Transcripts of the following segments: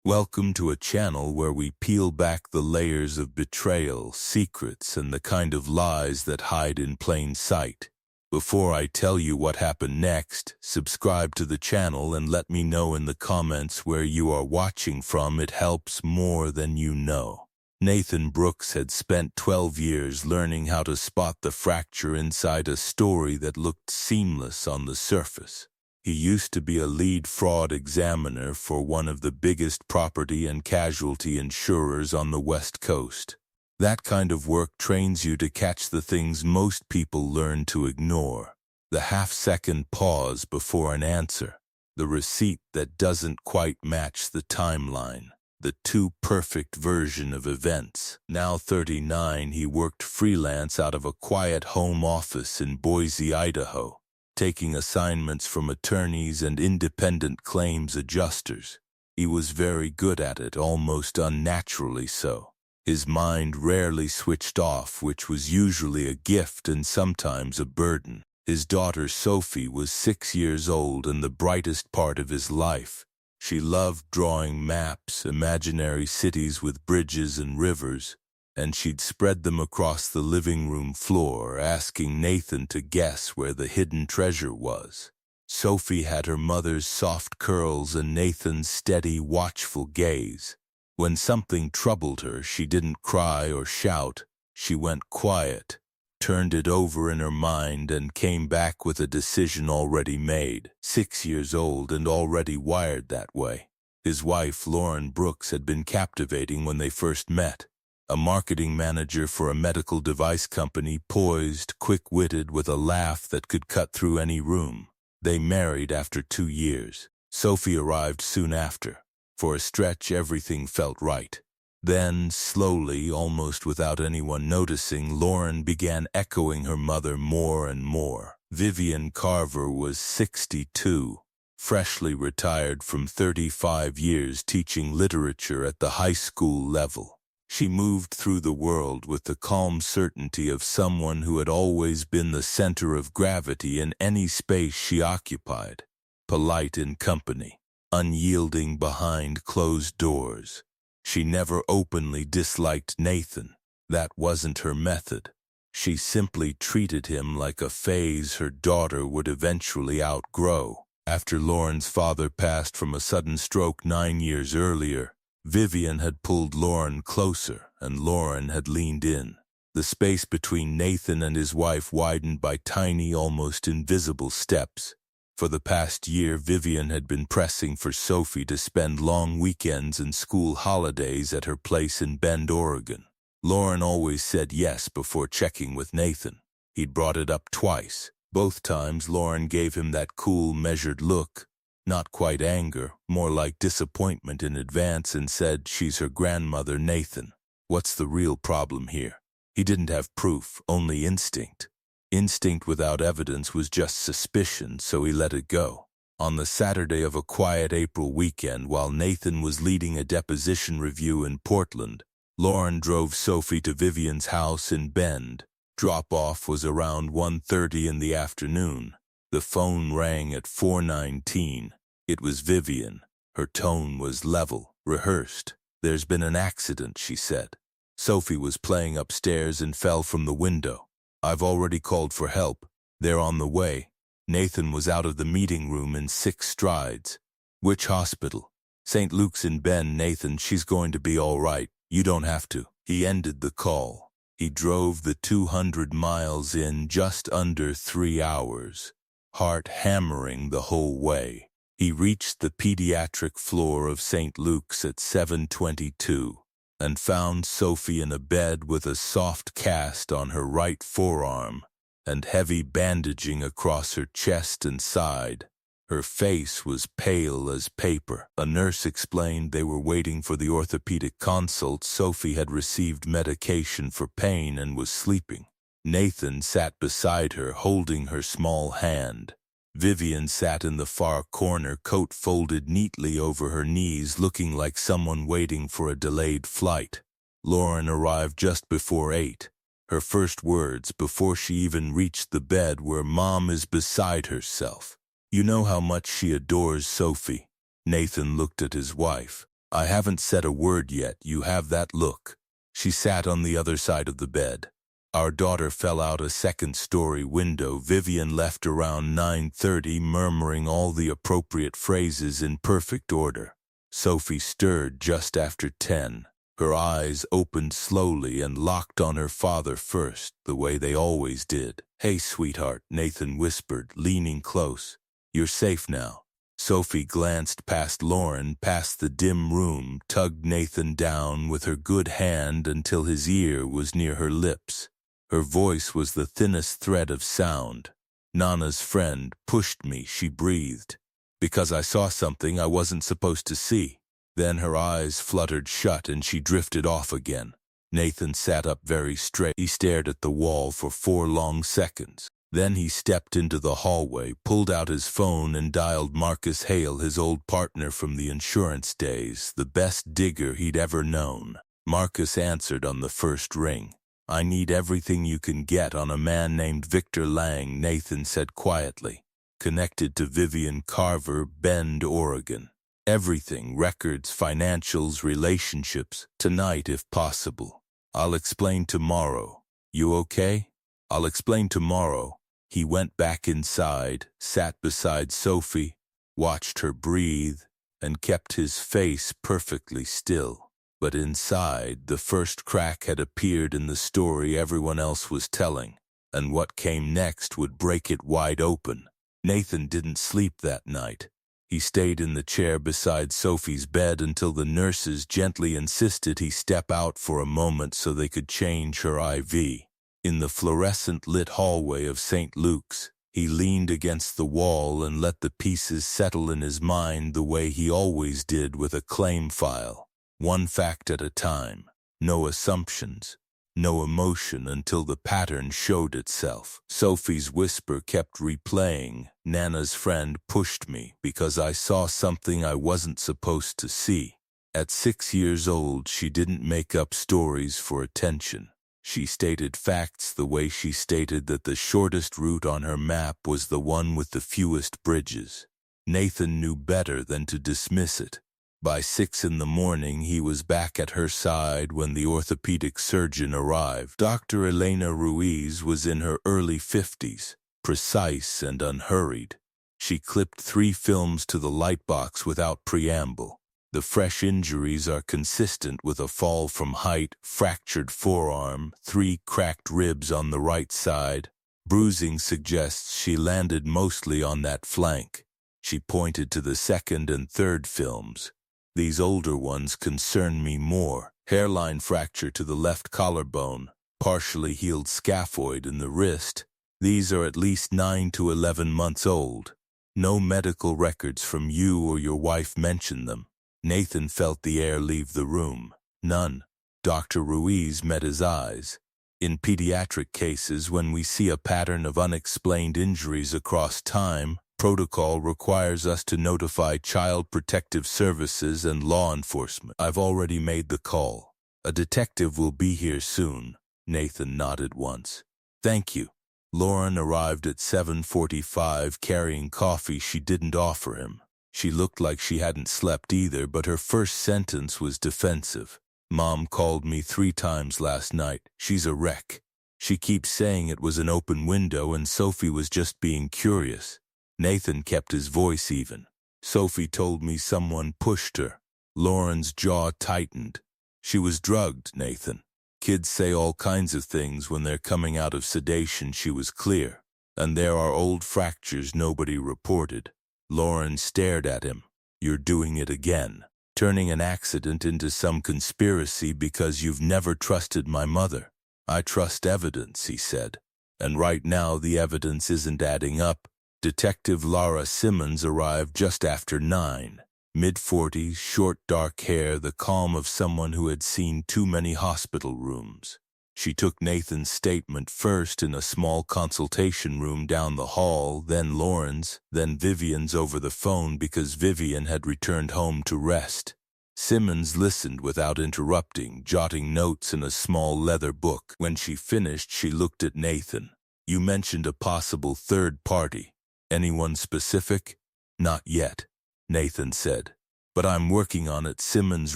Welcome to a channel where we peel back the layers of betrayal, secrets, and the kind of lies that hide in plain sight. Before I tell you what happened next, subscribe to the channel and let me know in the comments where you are watching from. It helps more than you know. Nathan Brooks had spent 12 years learning how to spot the fracture inside a story that looked seamless on the surface. He used to be a lead fraud examiner for one of the biggest property and casualty insurers on the West Coast. That kind of work trains you to catch the things most people learn to ignore. The half-second pause before an answer. The receipt that doesn't quite match the timeline. The too perfect version of events. Now 39, he worked freelance out of a quiet home office in Boise, Idaho, taking assignments from attorneys and independent claims adjusters. He was very good at it, almost unnaturally so. His mind rarely switched off, which was usually a gift and sometimes a burden. His daughter Sophie was 6 years old and the brightest part of his life. She loved drawing maps, imaginary cities with bridges and rivers, and she'd spread them across the living room floor, asking Nathan to guess where the hidden treasure was. Sophie had her mother's soft curls and Nathan's steady, watchful gaze. When something troubled her, she didn't cry or shout. She went quiet, turned it over in her mind, and came back with a decision already made. 6 years old and already wired that way. His wife, Lauren Brooks, had been captivating when they first met. A marketing manager for a medical device company, poised, quick-witted, with a laugh that could cut through any room. They married after 2 years. Sophie arrived soon after. For a stretch, everything felt right. Then, slowly, almost without anyone noticing, Lauren began echoing her mother more and more. Vivian Carver was 62, freshly retired from 35 years teaching literature at the high school level. She moved through the world with the calm certainty of someone who had always been the center of gravity in any space she occupied. Polite in company, unyielding behind closed doors. She never openly disliked Nathan. That wasn't her method. She simply treated him like a phase her daughter would eventually outgrow. After Lauren's father passed from a sudden stroke 9 years earlier, Vivian had pulled Lauren closer, and Lauren had leaned in. The space between Nathan and his wife widened by tiny, almost invisible steps. For the past year, Vivian had been pressing for Sophie to spend long weekends and school holidays at her place in Bend, Oregon. Lauren always said yes before checking with Nathan. He'd brought it up twice. Both times, Lauren gave him that cool, measured look. Not quite anger, more like disappointment in advance, and said, "She's her grandmother, Nathan. What's the real problem here?" He didn't have proof, only instinct. Instinct without evidence was just suspicion, so he let it go. On the Saturday of a quiet April weekend, while Nathan was leading a deposition review in Portland, Lauren drove Sophie to Vivian's house in Bend. Drop-off was around 1:30 in the afternoon. The phone rang at 4:19. It was Vivian. Her tone was level, rehearsed. "There's been an accident," she said. Sophie was playing upstairs and fell from the window. "I've already called for help. They're on the way." Nathan was out of the meeting room in 6 strides. "Which hospital?" "St. Luke's in Bend, Nathan. She's going to be all right. You don't have to." He ended the call. He drove the 200 miles in just under 3 hours, heart hammering the whole way. He reached the pediatric floor of St. Luke's at 7:22. And found Sophie in a bed with a soft cast on her right forearm and heavy bandaging across her chest and side. Her face was pale as paper. A nurse explained they were waiting for the orthopedic consult. Sophie had received medication for pain and was sleeping. Nathan sat beside her, holding her small hand. Vivian sat in the far corner, coat folded neatly over her knees, looking like someone waiting for a delayed flight. Lauren arrived just before 8. Her first words, before she even reached the bed, were, "Mom is beside herself. You know how much she adores Sophie." Nathan looked at his wife. I haven't said a word yet. You have that look. She sat on the other side of the bed. Our daughter fell out a second-story window. Vivian left around 9:30, murmuring all the appropriate phrases in perfect order. Sophie stirred just after 10. Her eyes opened slowly and locked on her father first, the way they always did. "Hey, sweetheart," Nathan whispered, leaning close. "You're safe now." Sophie glanced past Lauren, past the dim room, tugged Nathan down with her good hand until his ear was near her lips. Her voice was the thinnest thread of sound. "Nana's friend pushed me," she breathed, "because I saw something I wasn't supposed to see." Then her eyes fluttered shut and she drifted off again. Nathan sat up very straight. He stared at the wall for 4 long seconds. Then he stepped into the hallway, pulled out his phone and dialed Marcus Hale, his old partner from the insurance days, the best digger he'd ever known. Marcus answered on the first ring. "I need everything you can get on a man named Victor Lang," Nathan said quietly. "Connected to Vivian Carver, Bend, Oregon. Everything, records, financials, relationships. Tonight if possible. I'll explain tomorrow. You okay?" "I'll explain tomorrow." He went back inside, sat beside Sophie, watched her breathe, and kept his face perfectly still. But inside, the first crack had appeared in the story everyone else was telling, and what came next would break it wide open. Nathan didn't sleep that night. He stayed in the chair beside Sophie's bed until the nurses gently insisted he step out for a moment so they could change her IV. In the fluorescent-lit hallway of St. Luke's, he leaned against the wall and let the pieces settle in his mind the way he always did with a claim file. One fact at a time, no assumptions, no emotion until the pattern showed itself. Sophie's whisper kept replaying. "Nana's friend pushed me because I saw something I wasn't supposed to see." At 6 years old, she didn't make up stories for attention. She stated facts the way she stated that the shortest route on her map was the one with the fewest bridges. Nathan knew better than to dismiss it. By 6 in the morning, he was back at her side when the orthopedic surgeon arrived. Dr. Elena Ruiz was in her early 50s, precise and unhurried. She clipped 3 films to the lightbox without preamble. The fresh injuries are consistent with a fall from height, fractured forearm, 3 cracked ribs on the right side. Bruising suggests she landed mostly on that flank. She pointed to the 2nd and 3rd films. "These older ones concern me more. Hairline fracture to the left collarbone, partially healed scaphoid in the wrist. These are at least 9 to 11 months old. No medical records from you or your wife mention them." Nathan felt the air leave the room. "None." Dr. Ruiz met his eyes. "In pediatric cases, when we see a pattern of unexplained injuries across time, protocol requires us to notify Child Protective Services and law enforcement. I've already made the call. A detective will be here soon." Nathan nodded once. "Thank you." Lauren arrived at 7:45 carrying coffee she didn't offer him. She looked like she hadn't slept either, but her first sentence was defensive. "Mom called me 3 times last night. She's a wreck. She keeps saying it was an open window and Sophie was just being curious." Nathan kept his voice even. "Sophie told me someone pushed her." Lauren's jaw tightened. "She was drugged, Nathan. Kids say all kinds of things when they're coming out of sedation," she was clear. "And there are old fractures nobody reported." Lauren stared at him. "You're doing it again. Turning an accident into some conspiracy because you've never trusted my mother." "I trust evidence," he said. "And right now the evidence isn't adding up." Detective Laura Simmons arrived just after 9. Mid-40s, short dark hair, the calm of someone who had seen too many hospital rooms. She took Nathan's statement first in a small consultation room down the hall, then Lauren's, then Vivian's over the phone because Vivian had returned home to rest. Simmons listened without interrupting, jotting notes in a small leather book. When she finished, she looked at Nathan. "You mentioned a possible third party. Anyone specific?" "Not yet," Nathan said. But I'm working on it. Simmons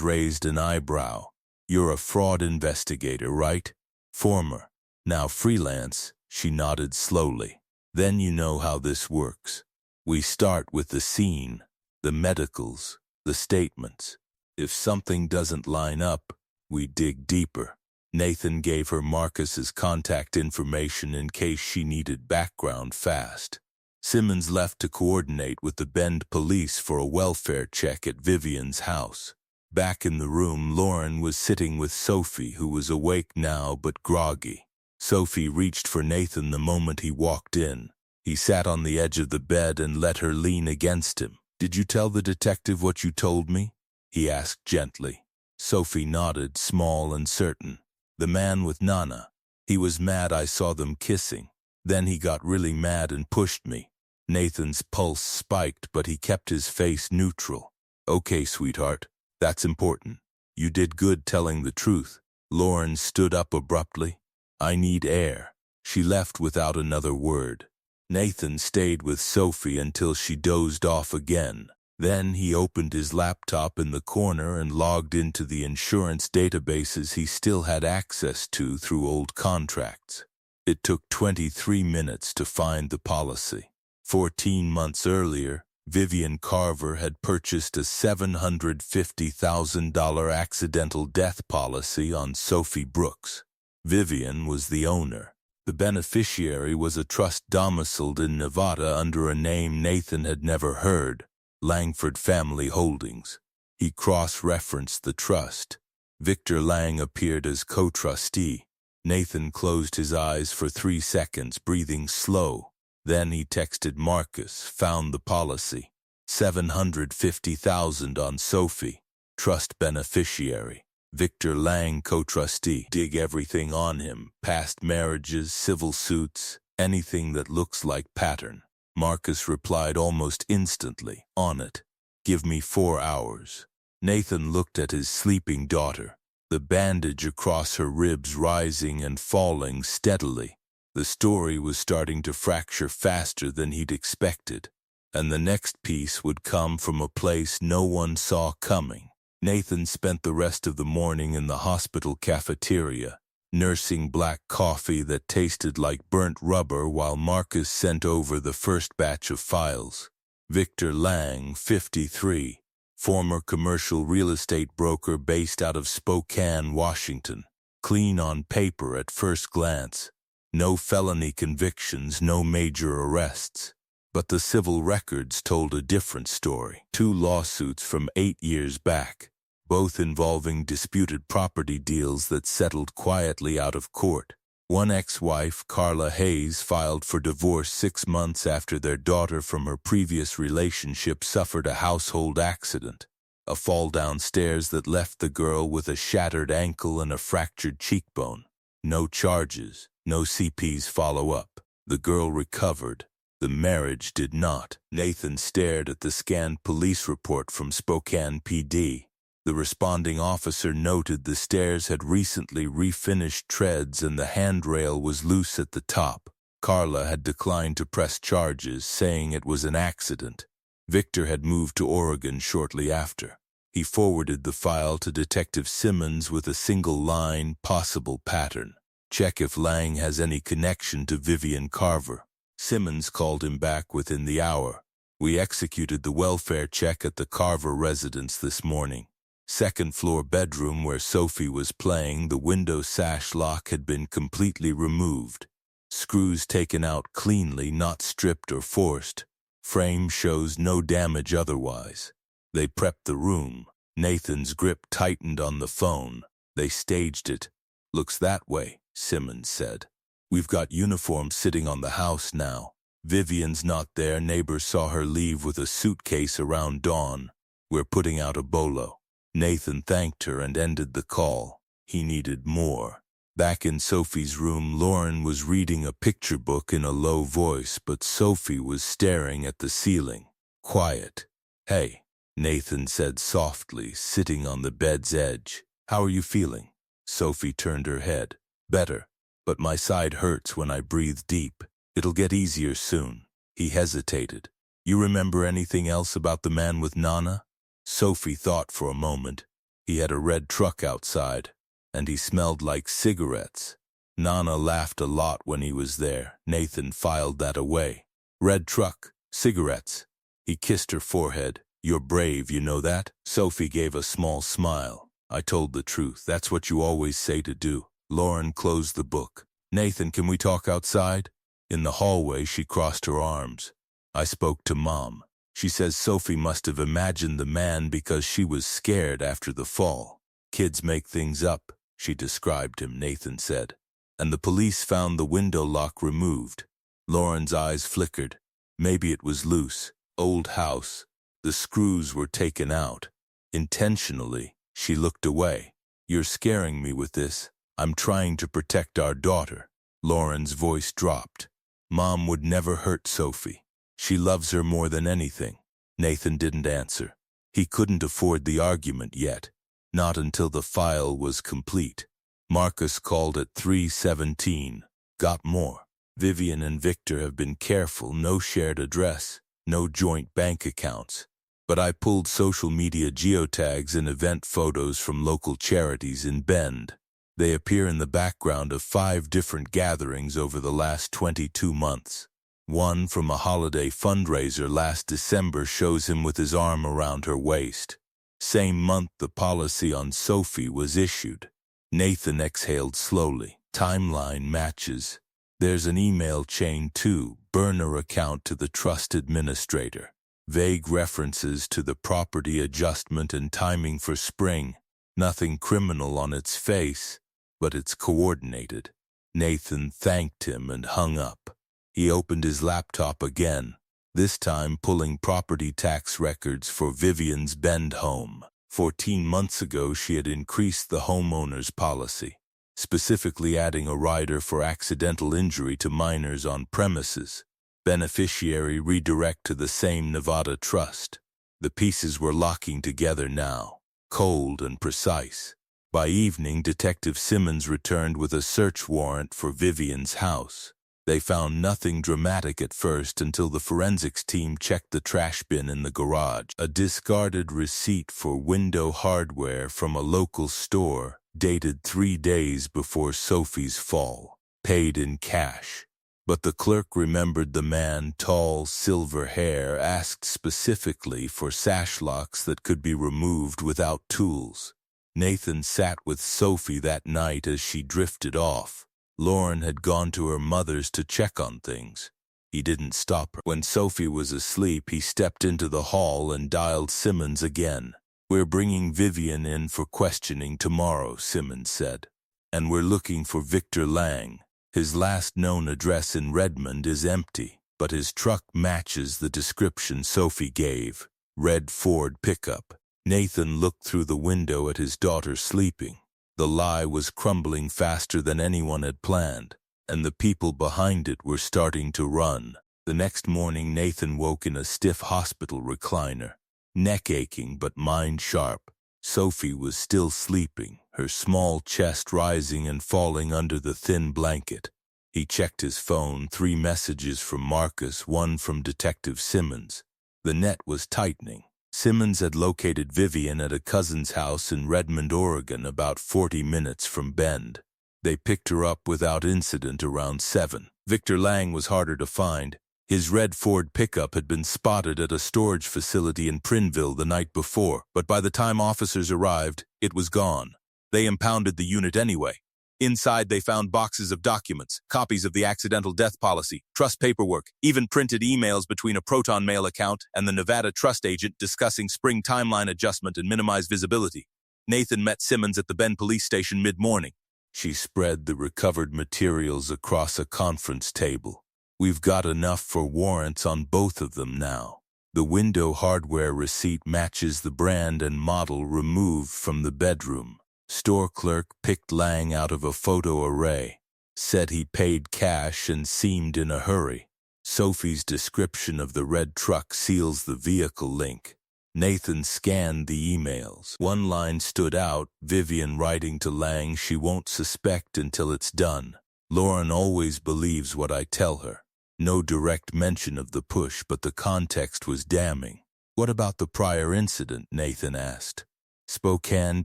raised an eyebrow. You're a fraud investigator, right? Former. Now freelance. She nodded slowly. Then you know how this works. We start with the scene, the medicals, the statements. If something doesn't line up, we dig deeper. Nathan gave her Marcus's contact information in case she needed background fast. Simmons left to coordinate with the Bend police for a welfare check at Vivian's house. Back in the room, Lauren was sitting with Sophie, who was awake now but groggy. Sophie reached for Nathan the moment he walked in. He sat on the edge of the bed and let her lean against him. "Did you tell the detective what you told me?" he asked gently. Sophie nodded, small and certain. "The man with Nana. He was mad I saw them kissing. Then he got really mad and pushed me." Nathan's pulse spiked, but he kept his face neutral. "Okay, sweetheart. That's important. You did good telling the truth." Lauren stood up abruptly. "I need air." She left without another word. Nathan stayed with Sophie until she dozed off again. Then he opened his laptop in the corner and logged into the insurance databases he still had access to through old contracts. It took 23 minutes to find the policy. 14 months earlier, Vivian Carver had purchased a $750,000 accidental death policy on Sophie Brooks. Vivian was the owner. The beneficiary was a trust domiciled in Nevada under a name Nathan had never heard, Langford Family Holdings. He cross-referenced the trust. Victor Lang appeared as co-trustee. Nathan closed his eyes for 3 seconds, breathing slow. Then he texted Marcus, found the policy. $750,000 on Sophie, trust beneficiary. Victor Lang, co-trustee. Dig everything on him, past marriages, civil suits, anything that looks like pattern. Marcus replied almost instantly, "On it. Give me 4 hours." Nathan looked at his sleeping daughter, the bandage across her ribs rising and falling steadily. The story was starting to fracture faster than he'd expected, and the next piece would come from a place no one saw coming. Nathan spent the rest of the morning in the hospital cafeteria, nursing black coffee that tasted like burnt rubber while Marcus sent over the first batch of files. Victor Lang, 53, former commercial real estate broker based out of Spokane, Washington. Clean on paper at first glance. No felony convictions, no major arrests. But the civil records told a different story. 2 lawsuits from 8 years back, both involving disputed property deals that settled quietly out of court. One ex-wife, Carla Hayes, filed for divorce 6 months after their daughter from her previous relationship suffered a household accident, a fall downstairs that left the girl with a shattered ankle and a fractured cheekbone. No charges, no CP's follow-up. The girl recovered. The marriage did not. Nathan stared at the scanned police report from Spokane PD. The responding officer noted the stairs had recently refinished treads and the handrail was loose at the top. Carla had declined to press charges, saying it was an accident. Victor had moved to Oregon shortly after. He forwarded the file to Detective Simmons with a single line, possible pattern. Check if Lang has any connection to Vivian Carver. Simmons called him back within the hour. "We executed the welfare check at the Carver residence this morning. Second-floor bedroom where Sophie was playing, the window sash lock had been completely removed. Screws taken out cleanly, not stripped or forced. Frame shows no damage otherwise. They prepped the room." Nathan's grip tightened on the phone. "They staged it. Looks that way," Simmons said. "We've got uniforms sitting on the house now. Vivian's not there. Neighbors saw her leave with a suitcase around dawn. We're putting out a bolo." Nathan thanked her and ended the call. He needed more. Back in Sophie's room, Lauren was reading a picture book in a low voice, but Sophie was staring at the ceiling. "Quiet." "Hey," Nathan said softly, sitting on the bed's edge. "How are you feeling?" Sophie turned her head. "Better, but my side hurts when I breathe deep. It'll get easier soon." He hesitated. "You remember anything else about the man with Nana?" Sophie thought for a moment. He had a red truck outside, and he smelled like cigarettes. Nana laughed a lot when he was there. Nathan filed that away. Red truck, cigarettes. He kissed her forehead. You're brave, you know that? Sophie gave a small smile. I told the truth. That's what you always say to do. Lauren closed the book. Nathan, can we talk outside? In the hallway, she crossed her arms. I spoke to Mom. She says Sophie must have imagined the man because she was scared after the fall. Kids make things up, she described him, Nathan said. And the police found the window lock removed. Lauren's eyes flickered. Maybe it was loose. Old house. The screws were taken out. Intentionally, she looked away. You're scaring me with this. I'm trying to protect our daughter. Lauren's voice dropped. Mom would never hurt Sophie. She loves her more than anything. Nathan didn't answer. He couldn't afford the argument yet. Not until the file was complete. Marcus called at 3:17. Got more. Vivian and Victor have been careful. No shared address. No joint bank accounts. But I pulled social media geotags and event photos from local charities in Bend. They appear in the background of 5 different gatherings over the last 22 months. One from a holiday fundraiser last December shows him with his arm around her waist. Same month the policy on Sophie was issued. Nathan exhaled slowly. Timeline matches. There's an email chain too, burner account to the trust administrator. Vague references to the property adjustment and timing for spring. Nothing criminal on its face, but it's coordinated. Nathan thanked him and hung up. He opened his laptop again, this time pulling property tax records for Vivian's Bend home. 14 months ago, she had increased the homeowner's policy, specifically adding a rider for accidental injury to minors on premises. Beneficiary redirect to the same Nevada trust. The pieces were locking together now, cold and precise. By evening, Detective Simmons returned with a search warrant for Vivian's house. They found nothing dramatic at first until the forensics team checked the trash bin in the garage. A discarded receipt for window hardware from a local store, dated 3 days before Sophie's fall, paid in cash. But the clerk remembered the man, tall, silver hair, asked specifically for sash locks that could be removed without tools. Nathan sat with Sophie that night as she drifted off. Lauren had gone to her mother's to check on things. He didn't stop her. When Sophie was asleep, he stepped into the hall and dialed Simmons again. We're bringing Vivian in for questioning tomorrow, Simmons said. And we're looking for Victor Lang. His last known address in Redmond is empty, but his truck matches the description Sophie gave. Red Ford pickup. Nathan looked through the window at his daughter sleeping. The lie was crumbling faster than anyone had planned, and the people behind it were starting to run. The next morning, Nathan woke in a stiff hospital recliner, neck aching but mind sharp. Sophie was still sleeping, her small chest rising and falling under the thin blanket. He checked his phone, 3 messages from Marcus, 1 from Detective Simmons. The net was tightening. Simmons had located Vivian at a cousin's house in Redmond, Oregon, about 40 minutes from Bend. They picked her up without incident around 7. Victor Lang was harder to find. His red Ford pickup had been spotted at a storage facility in Prineville the night before, but by the time officers arrived, it was gone. They impounded the unit anyway. Inside, they found boxes of documents, copies of the accidental death policy, trust paperwork, even printed emails between a Proton Mail account and the Nevada trust agent discussing spring timeline adjustment and minimized visibility. Nathan met Simmons at the Bend police station mid-morning. She spread the recovered materials across a conference table. We've got enough for warrants on both of them now. The window hardware receipt matches the brand and model removed from the bedroom. Store clerk picked Lang out of a photo array, said he paid cash and seemed in a hurry. Sophie's description of the red truck seals the vehicle link. Nathan scanned the emails. One line stood out, Vivian writing to Lang she won't suspect until it's done. Lauren always believes what I tell her. No direct mention of the push, but the context was damning. What about the prior incident? Nathan asked. Spokane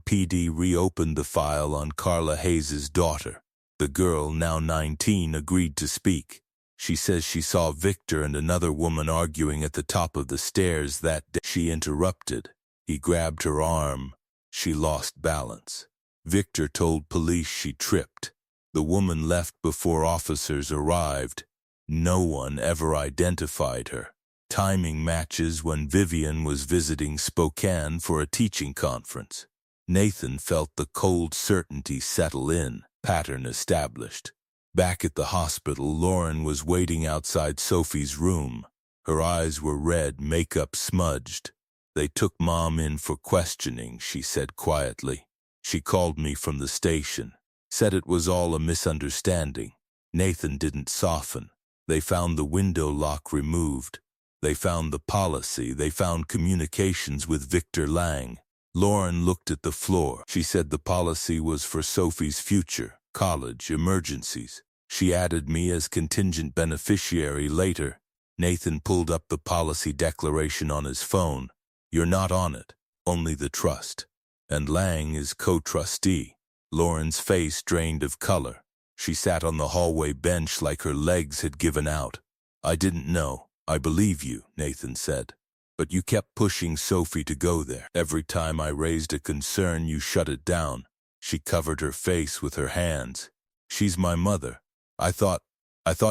PD reopened the file on Carla Hayes's daughter. The girl, now 19, agreed to speak. She says she saw Victor and another woman arguing at the top of the stairs that day. She interrupted. He grabbed her arm. She lost balance. Victor told police she tripped. The woman left before officers arrived. No one ever identified her. Timing matches when Vivian was visiting Spokane for a teaching conference. Nathan felt the cold certainty settle in, pattern established. Back at the hospital, Lauren was waiting outside Sophie's room. Her eyes were red, makeup smudged. They took Mom in for questioning, she said quietly. She called me from the station, said it was all a misunderstanding. Nathan didn't soften. They found the window lock removed. They found the policy. They found communications with Victor Lang. Lauren looked at the floor. She said the policy was for Sophie's future, college, emergencies. She added me as contingent beneficiary later. Nathan pulled up the policy declaration on his phone. You're not on it, only the trust. And Lang is co-trustee. Lauren's face drained of color. She sat on the hallway bench like her legs had given out. I didn't know. I believe you, Nathan said. But you kept pushing Sophie to go there. Every time I raised a concern, you shut it down. She covered her face with her hands. She's my mother. I thought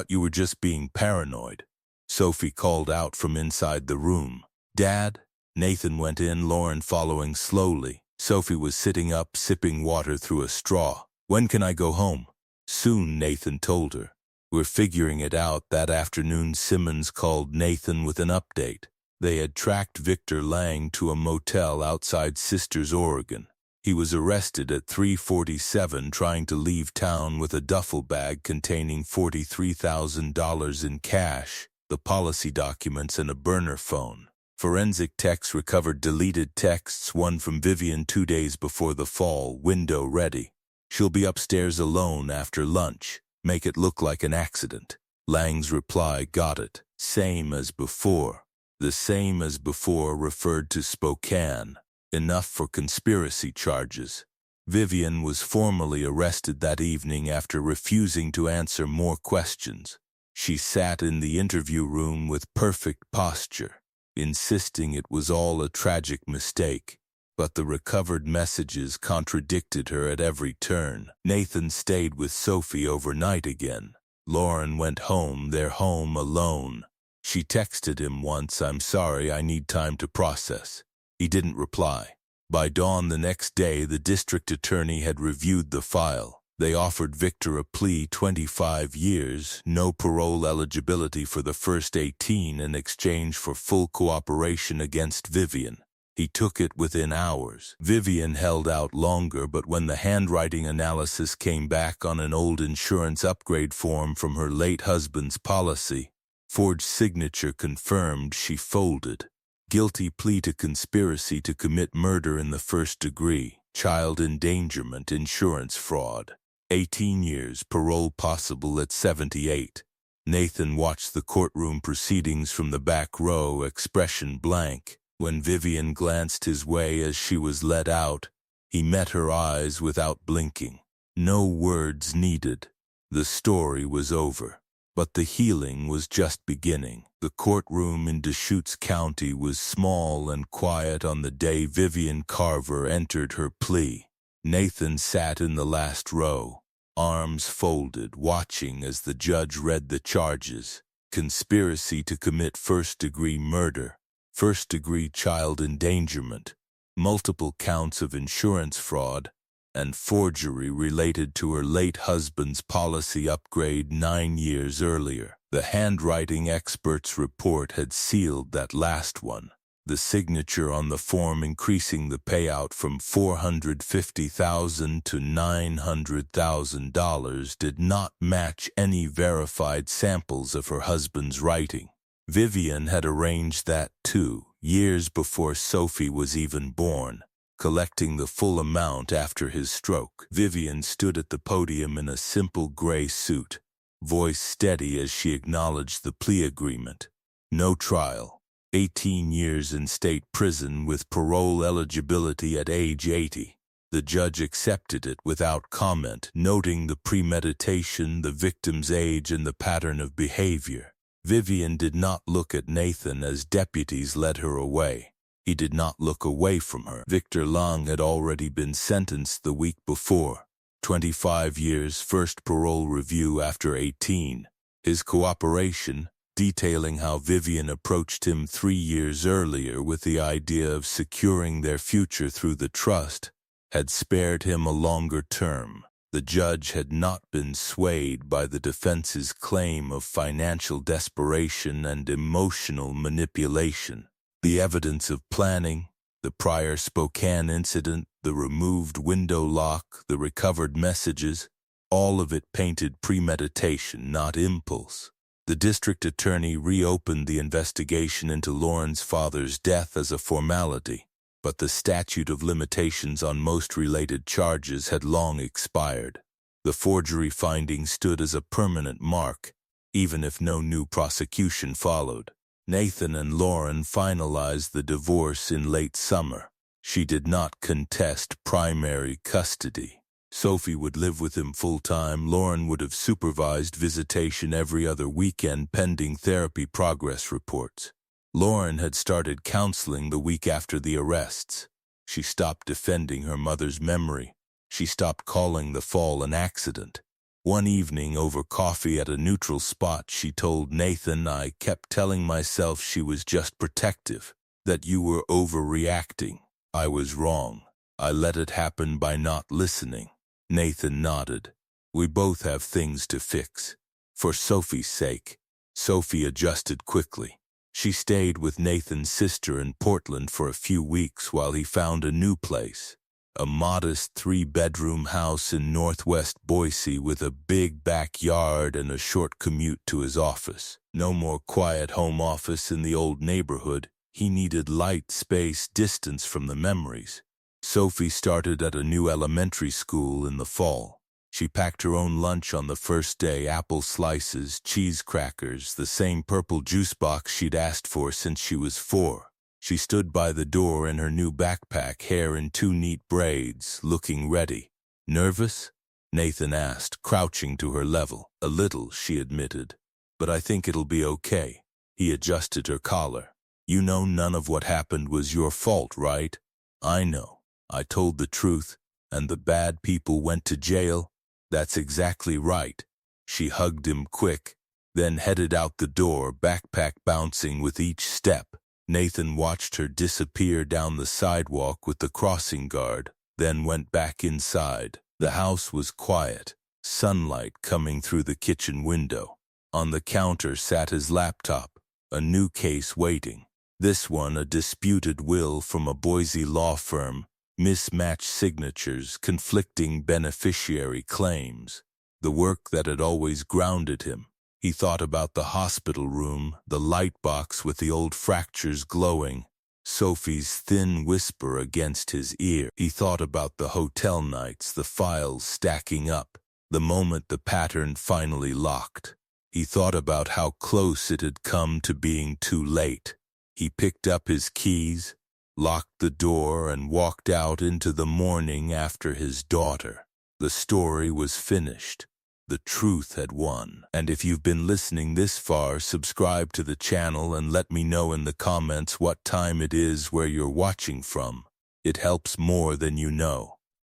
you were just being paranoid. Sophie called out from inside the room. Dad? Nathan went in, Lauren following slowly. Sophie was sitting up, sipping water through a straw. When can I go home? Soon, Nathan told her. We're figuring it out. That afternoon, Simmons called Nathan with an update. They had tracked Victor Lang to a motel outside Sisters, Oregon. He was arrested at 3:47 trying to leave town with a duffel bag containing $43,000 in cash, the policy documents, and a burner phone. Forensic techs recovered deleted texts, one from Vivian 2 days before the fall, window ready. She'll be upstairs alone after lunch. Make it look like an accident. Lang's reply, got it. Same as before. The same as before referred to Spokane. Enough for conspiracy charges. Vivian was formally arrested that evening after refusing to answer more questions. She sat in the interview room with perfect posture, insisting it was all a tragic mistake. But the recovered messages contradicted her at every turn. Nathan stayed with Sophie overnight again. Lauren went home, their home alone. She texted him once, I'm sorry, I need time to process. He didn't reply. By dawn the next day, the district attorney had reviewed the file. They offered Victor a plea, 25 years, no parole eligibility for the first 18 in exchange for full cooperation against Vivian. He took it within hours. Vivian held out longer, but when the handwriting analysis came back on an old insurance upgrade form from her late husband's policy, forged signature confirmed, she folded. Guilty plea to conspiracy to commit murder in the first degree, child endangerment, insurance fraud. 18 years, parole possible at 78. Nathan watched the courtroom proceedings from the back row, expression blank. When Vivian glanced his way as she was let out, he met her eyes without blinking. No words needed. The story was over. But the healing was just beginning. The courtroom in Deschutes County was small and quiet on the day Vivian Carver entered her plea. Nathan sat in the last row, arms folded, watching as the judge read the charges. Conspiracy to commit first-degree murder, first-degree child endangerment, multiple counts of insurance fraud, and forgery related to her late husband's policy upgrade 9 years earlier. The handwriting expert's report had sealed that last one, the signature on the form increasing the payout from $450,000 to $900,000 did not match any verified samples of her husband's writing. Vivian had arranged that too, years before Sophie was even born, collecting the full amount after his stroke. Vivian stood at the podium in a simple gray suit, voice steady as she acknowledged the plea agreement. No trial, 18 years in state prison with parole eligibility at age 80. The judge accepted it without comment, noting the premeditation, the victim's age, and the pattern of behavior. Vivian did not look at Nathan as deputies led her away. He did not look away from her. Victor Lang had already been sentenced the week before. 25 years, first parole review after 18. His cooperation, detailing how Vivian approached him 3 years earlier with the idea of securing their future through the trust, had spared him a longer term. The judge had not been swayed by the defense's claim of financial desperation and emotional manipulation. The evidence of planning, the prior Spokane incident, the removed window lock, the recovered messages, all of it painted premeditation, not impulse. The district attorney reopened the investigation into Lauren's father's death as a formality, but the statute of limitations on most related charges had long expired. The forgery finding stood as a permanent mark, even if no new prosecution followed. Nathan and Lauren finalized the divorce in late summer. She did not contest primary custody. Sophie would live with him full-time. Lauren would have supervised visitation every other weekend pending therapy progress reports. Lauren had started counseling the week after the arrests. She stopped defending her mother's memory. She stopped calling the fall an accident. One evening over coffee at a neutral spot, she told Nathan, "I kept telling myself she was just protective, that you were overreacting. I was wrong. I let it happen by not listening." Nathan nodded. "We both have things to fix." For Sophie's sake. Sophie adjusted quickly. She stayed with Nathan's sister in Portland for a few weeks while he found a new place. A modest 3-bedroom house in northwest Boise with a big backyard and a short commute to his office. No more quiet home office in the old neighborhood. He needed light, space, distance from the memories. Sophie started at a new elementary school in the fall. She packed her own lunch on the first day, apple slices, cheese crackers, the same purple juice box she'd asked for since she was 4. She stood by the door in her new backpack, hair in 2 neat braids, looking ready. "Nervous?" Nathan asked, crouching to her level. "A little," she admitted. "But I think it'll be okay." He adjusted her collar. "You know none of what happened was your fault, right?" "I know. I told the truth, and the bad people went to jail." "That's exactly right." She hugged him quick, then headed out the door, backpack bouncing with each step. Nathan watched her disappear down the sidewalk with the crossing guard, then went back inside. The house was quiet, sunlight coming through the kitchen window. On the counter sat his laptop, a new case waiting. This one a disputed will from a Boise law firm, mismatched signatures, conflicting beneficiary claims. The work that had always grounded him. He thought about the hospital room, the light box with the old fractures glowing, Sophie's thin whisper against his ear. He thought about the hotel nights, the files stacking up, the moment the pattern finally locked. He thought about how close it had come to being too late. He picked up his keys, locked the door, and walked out into the morning after his daughter. The story was finished. The truth had won. And if you've been listening this far, subscribe to the channel and let me know in the comments what time it is where you're watching from. It helps more than you know.